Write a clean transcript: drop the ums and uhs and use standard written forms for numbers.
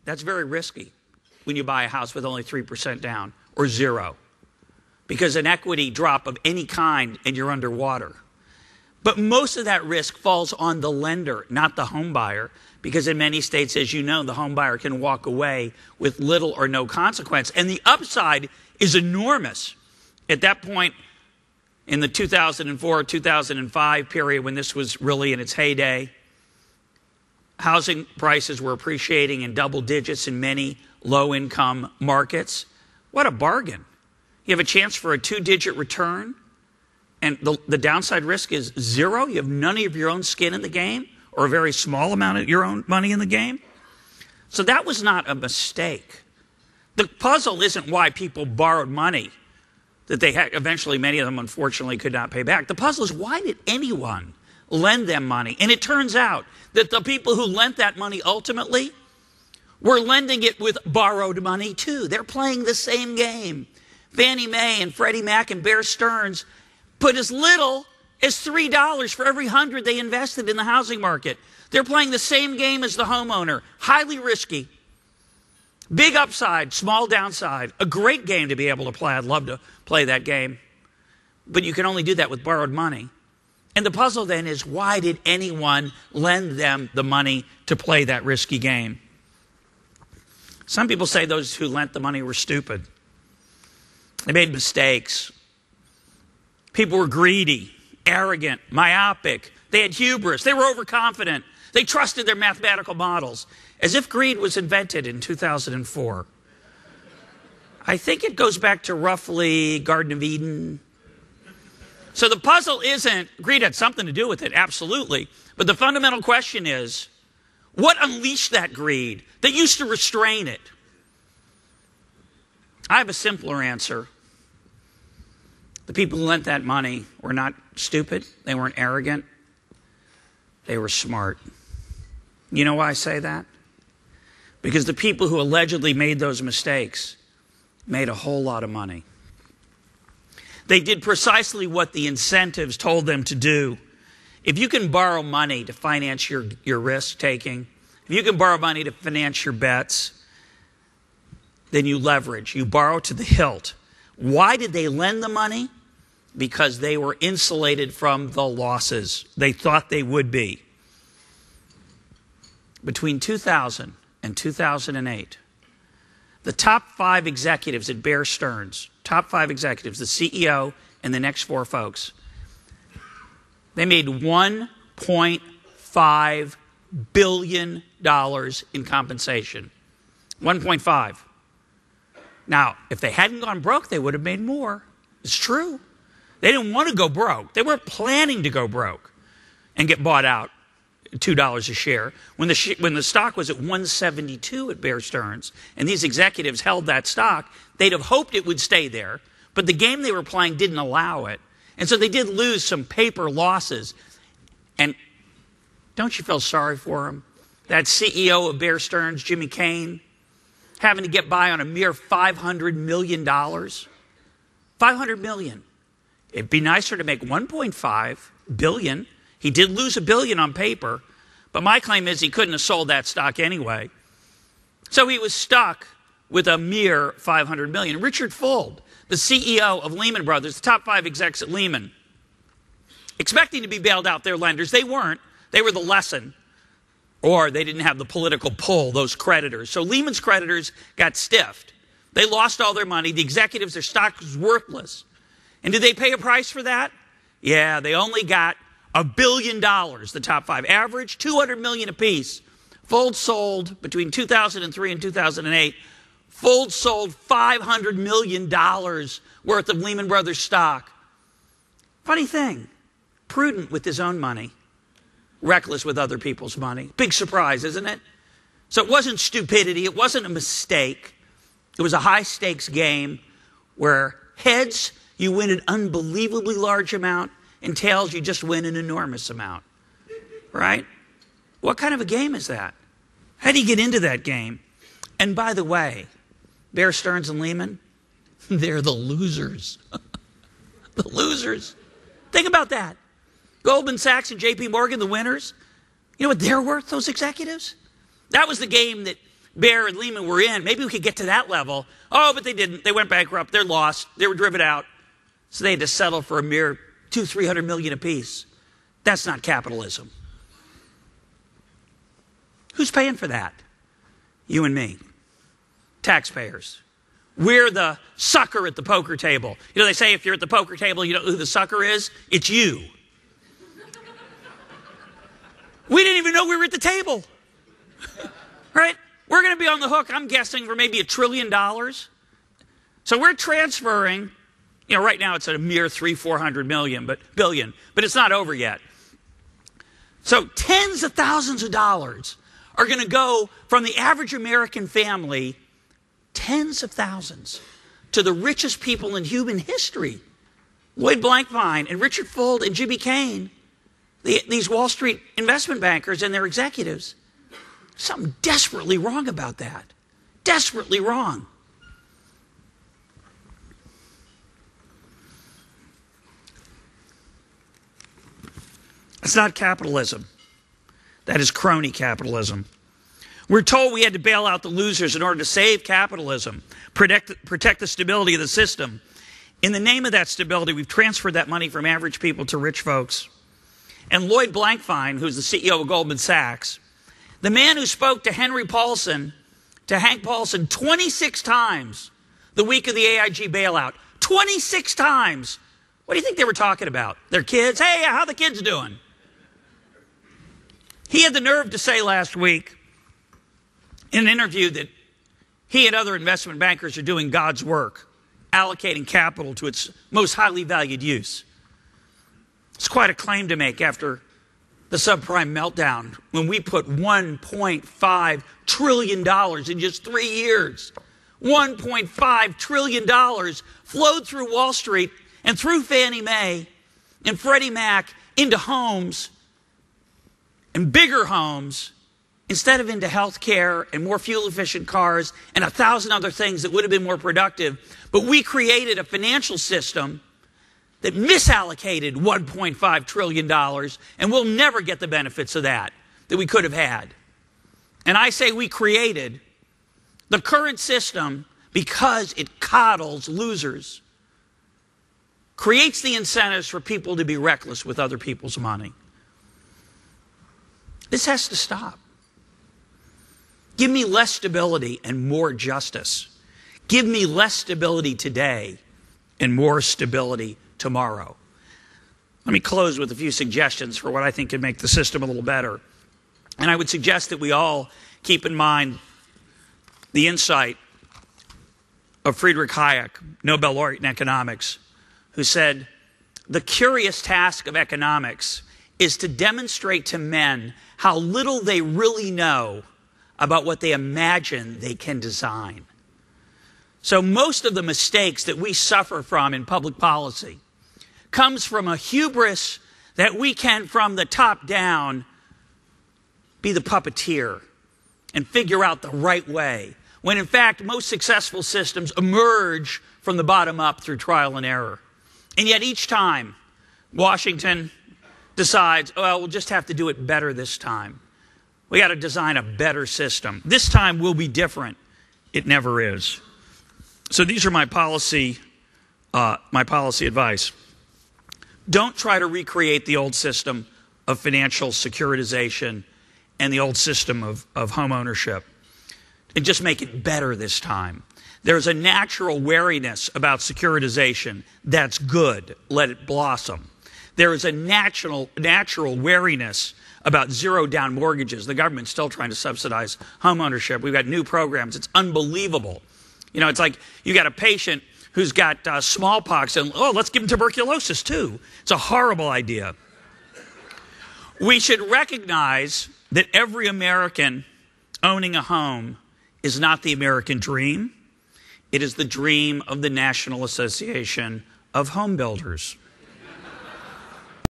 That's very risky when you buy a house with only 3% down or zero, because an equity drop of any kind and you're underwater. But most of that risk falls on the lender, not the home buyer, because in many states, as you know, the home buyer can walk away with little or no consequence. And the upside is enormous. At that point, in the 2004-2005 period, when this was really in its heyday, housing prices were appreciating in double digits in many low-income markets. What a bargain. You have a chance for a 2-digit return, and the downside risk is zero. You have none of your own skin in the game, or a very small amount of your own money in the game. So that was not a mistake. The puzzle isn't why people borrowed money that they had, eventually many of them unfortunately could not pay back. The puzzle is, why did anyone lend them money? And it turns out that the people who lent that money ultimately were lending it with borrowed money too. They're playing the same game. Fannie Mae and Freddie Mac and Bear Stearns put as little as $3 for every 100 they invested in the housing market. They're playing the same game as the homeowner. Highly risky. Big upside, small downside. A great game to be able to play. I'd love to play that game. But you can only do that with borrowed money. And the puzzle then is, why did anyone lend them the money to play that risky game? Some people say those who lent the money were stupid. They made mistakes. People were greedy, arrogant, myopic. They had hubris. They were overconfident. They trusted their mathematical models. As if greed was invented in 2004. I think it goes back to roughly Garden of Eden. So the puzzle isn't, greed had something to do with it, absolutely. But the fundamental question is, what unleashed that greed that used to restrain it? I have a simpler answer. The people who lent that money were not stupid. They weren't arrogant. They were smart. You know why I say that? Because the people who allegedly made those mistakes made a whole lot of money. They did precisely what the incentives told them to do. If you can borrow money to finance your risk taking, if you can borrow money to finance your bets, then you leverage. You borrow to the hilt. Why did they lend the money? Because they were insulated from the losses. They thought they would be. Between 2000 and 2008, the top 5 executives at Bear Stearns, top 5 executives, the CEO and the next 4 folks, they made $1.5 billion in compensation. 1.5. Now, if they hadn't gone broke, they would have made more. It's true. They didn't want to go broke. They weren't planning to go broke and get bought out $2 a share. When the stock was at 172 at Bear Stearns, and these executives held that stock, they'd have hoped it would stay there, but the game they were playing didn't allow it. And so they did lose some paper losses. And don't you feel sorry for them? That CEO of Bear Stearns, Jimmy Kane, having to get by on a mere $500 million. $500 million. It'd be nicer to make $1.5 billion. He did lose $1 billion on paper, but my claim is he couldn't have sold that stock anyway. So he was stuck with a mere $500 million. Richard Fuld, the CEO of Lehman Brothers, the top 5 execs at Lehman, expecting to be bailed out, their lenders. They weren't. They were the lesson. Or they didn't have the political pull, those creditors. So Lehman's creditors got stiffed. They lost all their money. The executives, their stock was worthless. And did they pay a price for that? Yeah, they only got $1 billion, the top 5. Average, $200 million apiece. Fuld sold, between 2003 and 2008, Fuld sold $500 million worth of Lehman Brothers stock. Funny thing, prudent with his own money, reckless with other people's money. Big surprise, isn't it? So it wasn't stupidity. It wasn't a mistake. It was a high-stakes game where heads, you win an unbelievably large amount, and tails, you just win an enormous amount. Right? What kind of a game is that? How do you get into that game? And by the way, Bear Stearns and Lehman, they're the losers. The losers. Think about that. Goldman Sachs and JP Morgan, the winners. You know what they're worth, those executives? That was the game that Bear and Lehman were in. Maybe we could get to that level. Oh, but they didn't. They went bankrupt. They're lost. They were driven out. So they had to settle for a mere $200-300 million apiece. That's not capitalism. Who's paying for that? You and me. Taxpayers. We're the sucker at the poker table. You know, they say if you're at the poker table, you know who the sucker is? It's you. We didn't even know we were at the table. Right? We're going to be on the hook, I'm guessing, for maybe $1 trillion. So we're transferring, you know, right now it's at a mere $300-400 billion, but it's not over yet. So tens of thousands of dollars are going to go from the average American family, tens of thousands, to the richest people in human history. Lloyd Blankfein and Richard Fuld and Jimmy Kane, these Wall Street investment bankers and their executives. Something desperately wrong about that. Desperately wrong. It's not capitalism. That is crony capitalism. We're told we had to bail out the losers in order to save capitalism, protect the stability of the system. In the name of that stability, we've transferred that money from average people to rich folks. And Lloyd Blankfein, who's the CEO of Goldman Sachs, the man who spoke to Hank Paulson 26 times the week of the AIG bailout, 26 times. What do you think they were talking about? Their kids? Hey, how the kids doing? He had the nerve to say last week in an interview that he and other investment bankers are doing God's work, allocating capital to its most highly valued use. It's quite a claim to make after the subprime meltdown, when we put $1.5 trillion in just 3 years. $1.5 trillion flowed through Wall Street and through Fannie Mae and Freddie Mac into homes and bigger homes instead of into health care and more fuel-efficient cars and 1,000 other things that would have been more productive. But we created a financial system that misallocated $1.5 trillion, and we'll never get the benefits of that we could have had. And I say we created the current system because it coddles losers, creates the incentives for people to be reckless with other people's money. This has to stop. Give me less stability and more justice. Give me less stability today and more stability tomorrow. Let me close with a few suggestions for what I think can make the system a little better. And I would suggest that we all keep in mind the insight of Friedrich Hayek, Nobel laureate in economics, who said, "The curious task of economics is to demonstrate to men how little they really know about what they imagine they can design." So most of the mistakes that we suffer from in public policy comes from a hubris that we can, from the top down, be the puppeteer and figure out the right way, when in fact most successful systems emerge from the bottom up through trial and error. And yet each time Washington decides, well, we'll just have to do it better this time. We got to design a better system. This time will be different. It never is. So these are my policy advice. Don't try to recreate the old system of financial securitization and the old system of home ownership, and just make it better this time. There's a natural wariness about securitization. That's good. Let it blossom. There is a natural wariness about zero-down mortgages. The government's still trying to subsidize home ownership. We've got new programs. It's unbelievable. You know, it's like you got a patient who's got smallpox, and let's give him tuberculosis too. It's a horrible idea. We should recognize that every American owning a home is not the American dream. It is the dream of the National Association of Home Builders.